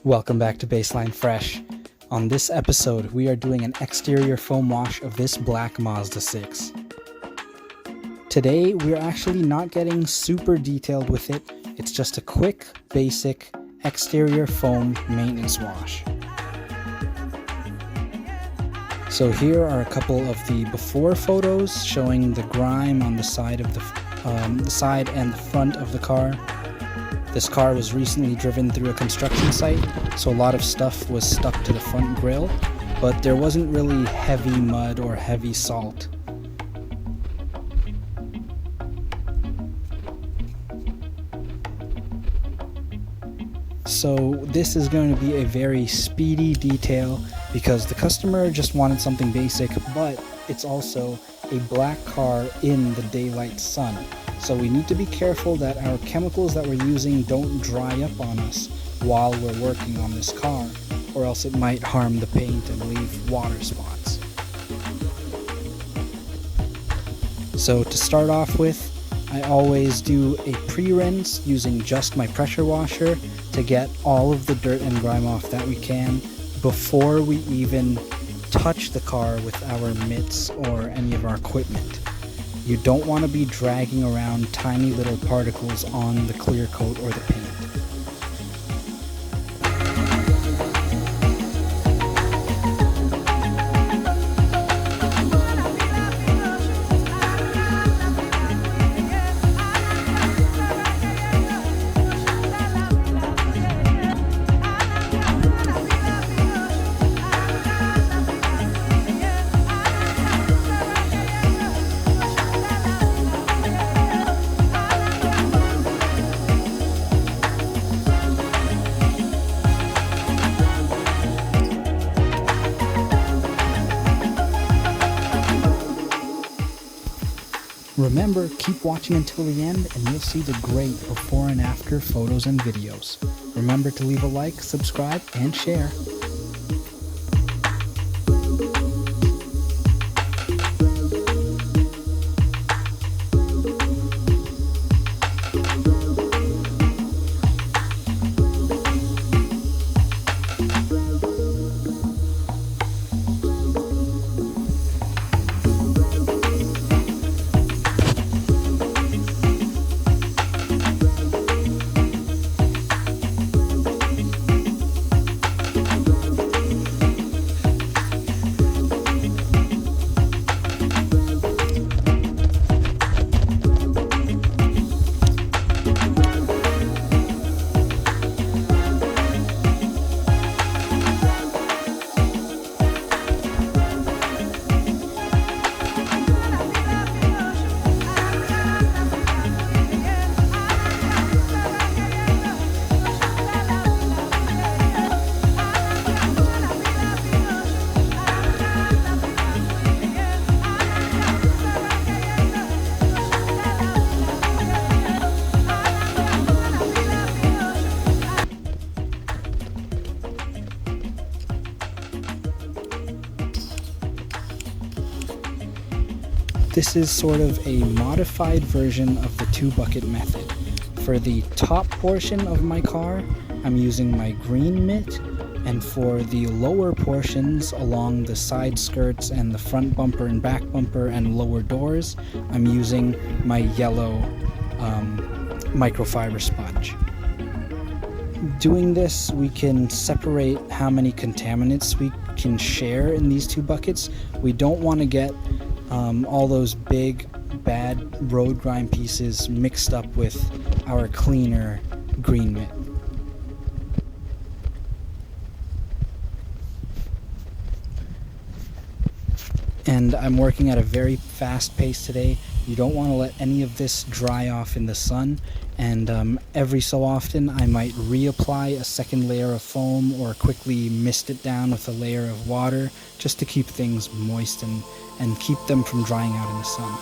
Welcome back to Bassline Fresh. On this episode, we are doing an exterior foam wash of this black Mazda 6. Today, we're actually not getting super detailed with it. It's just a quick, basic exterior foam maintenance wash. So here are a couple of the before photos showing the grime on the side of the side and the front of the car. This car was recently driven through a construction site, so a lot of stuff was stuck to the front grille, but there wasn't really heavy mud or heavy salt. So this is going to be a very speedy detail because the customer just wanted something basic, but it's also a black car in the daylight sun. So we need to be careful that our chemicals that we're using don't dry up on us while we're working on this car, or else it might harm the paint and leave water spots. So to start off with, I always do a pre-rinse using just my pressure washer to get all of the dirt and grime off that we can before we even touch the car with our mitts or any of our equipment. You don't want to be dragging around tiny little particles on the clear coat or the paint. Remember, keep watching until the end and you'll see the great before and after photos and videos. Remember to leave a like, subscribe, and share. This is sort of a modified version of the two-bucket method. For the top portion of my car, I'm using my green mitt, and for the lower portions along the side skirts and the front bumper and back bumper and lower doors, I'm using my yellow microfiber sponge. Doing this, we can separate how many contaminants we can share in these two buckets. We don't want to get all those big bad road grime pieces mixed up with our cleaner green mitt. And I'm working at a very fast pace today. You don't want to let any of this dry off in the sun, and every so often I might reapply a second layer of foam or quickly mist it down with a layer of water just to keep things moist and keep them from drying out in the sun.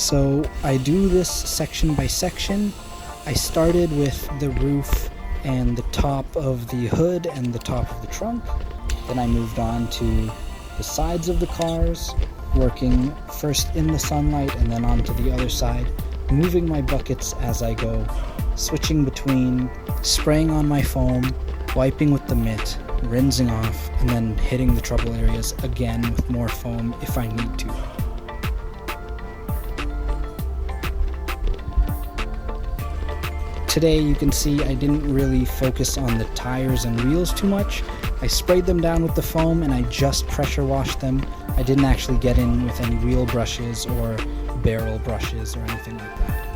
So I do this section by section. I started with the roof and the top of the hood and the top of the trunk. Then I moved on to the sides of the cars, working first in the sunlight and then onto the other side, moving my buckets as I go, switching between spraying on my foam, wiping with the mitt, rinsing off, and then hitting the trouble areas again with more foam if I need to. Today you can see I didn't really focus on the tires and wheels too much. I sprayed them down with the foam and I just pressure washed them. I didn't actually get in with any wheel brushes or barrel brushes or anything like that.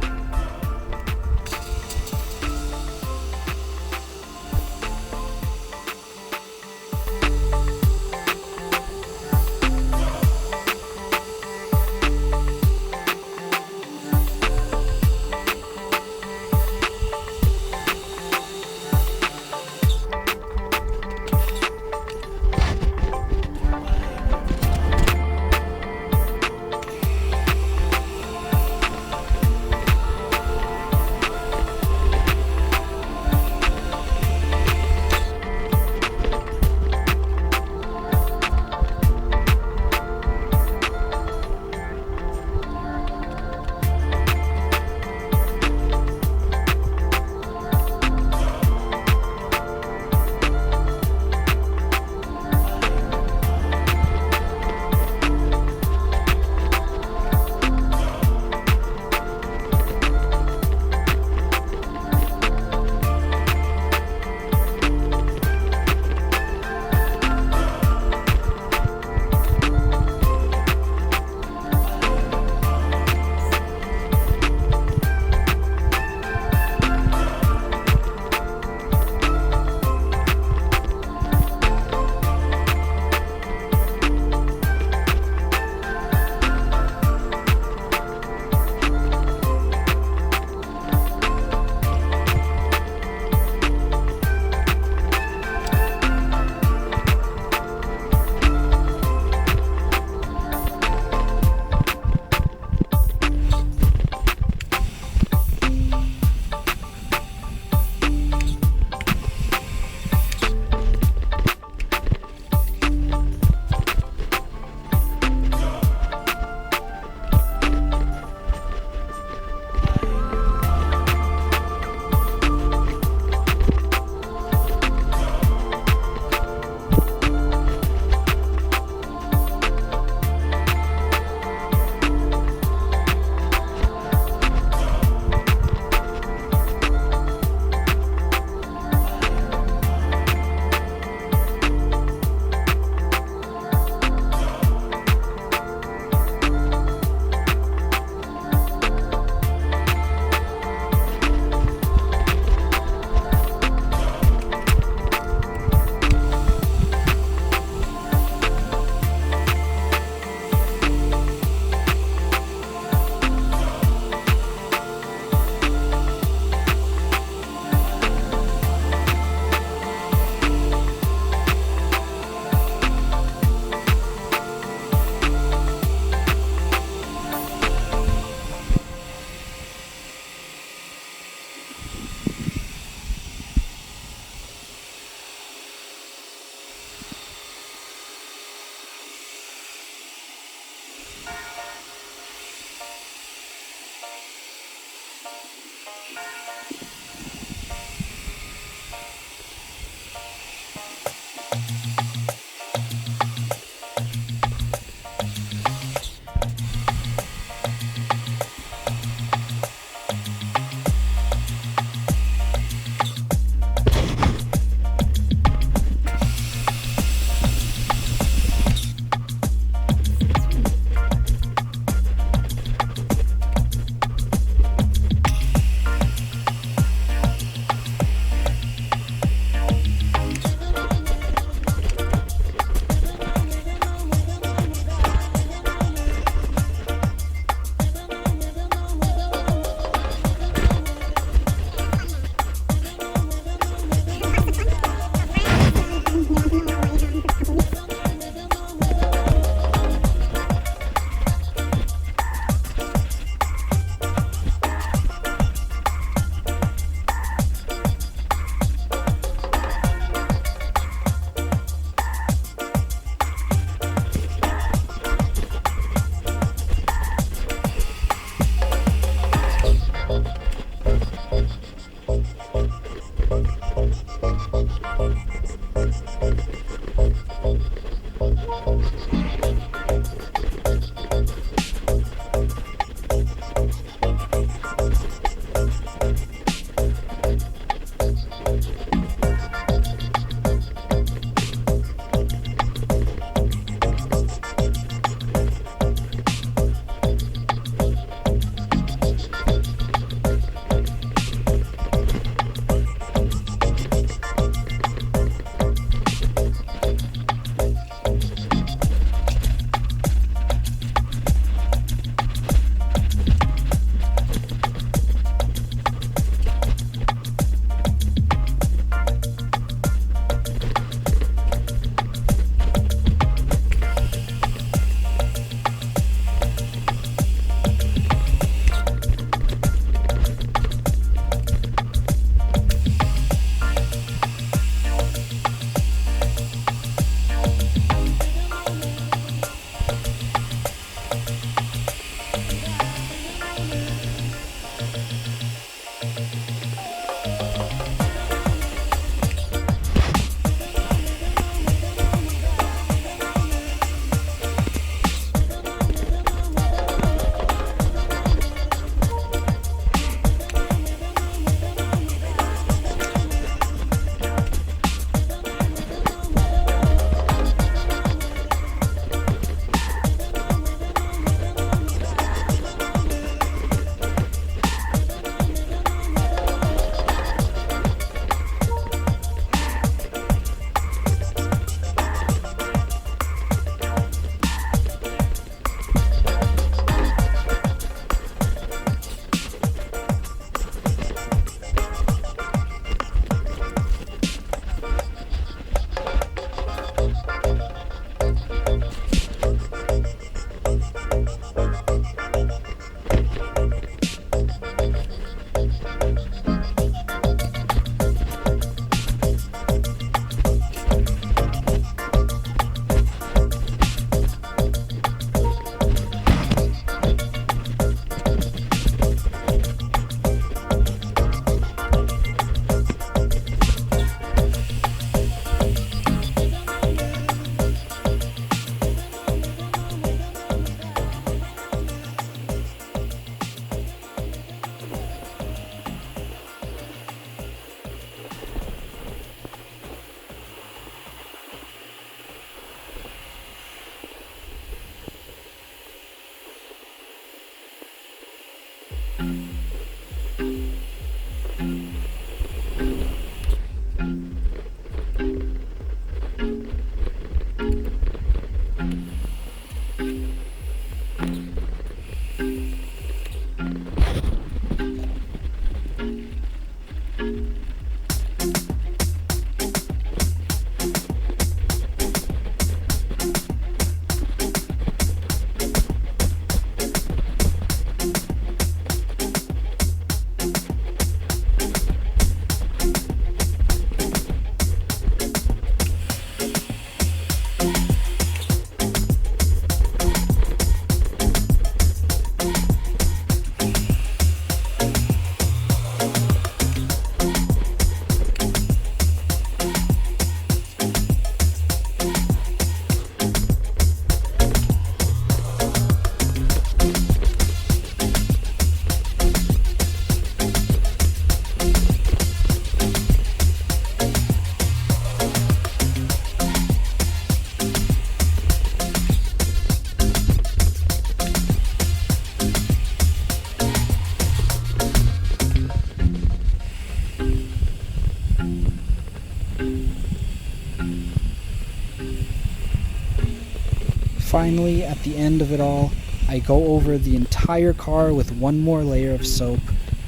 Finally, at the end of it all, I go over the entire car with one more layer of soap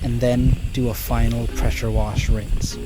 and then do a final pressure wash rinse.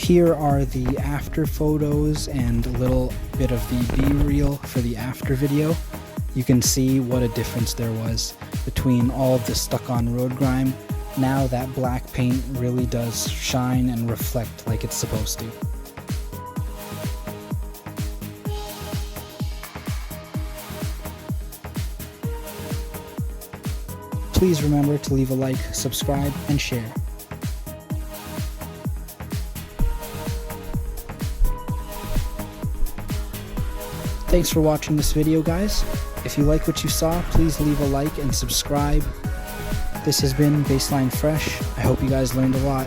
Here are the after photos and a little bit of the B-reel for the after video. You can see what a difference there was between all of the stuck-on road grime. Now that black paint really does shine and reflect like it's supposed to. Please remember to leave a like, subscribe, and share. Thanks for watching this video, guys. If you like what you saw, please leave a like and subscribe. This has been Bassline Fresh. I hope you guys learned a lot.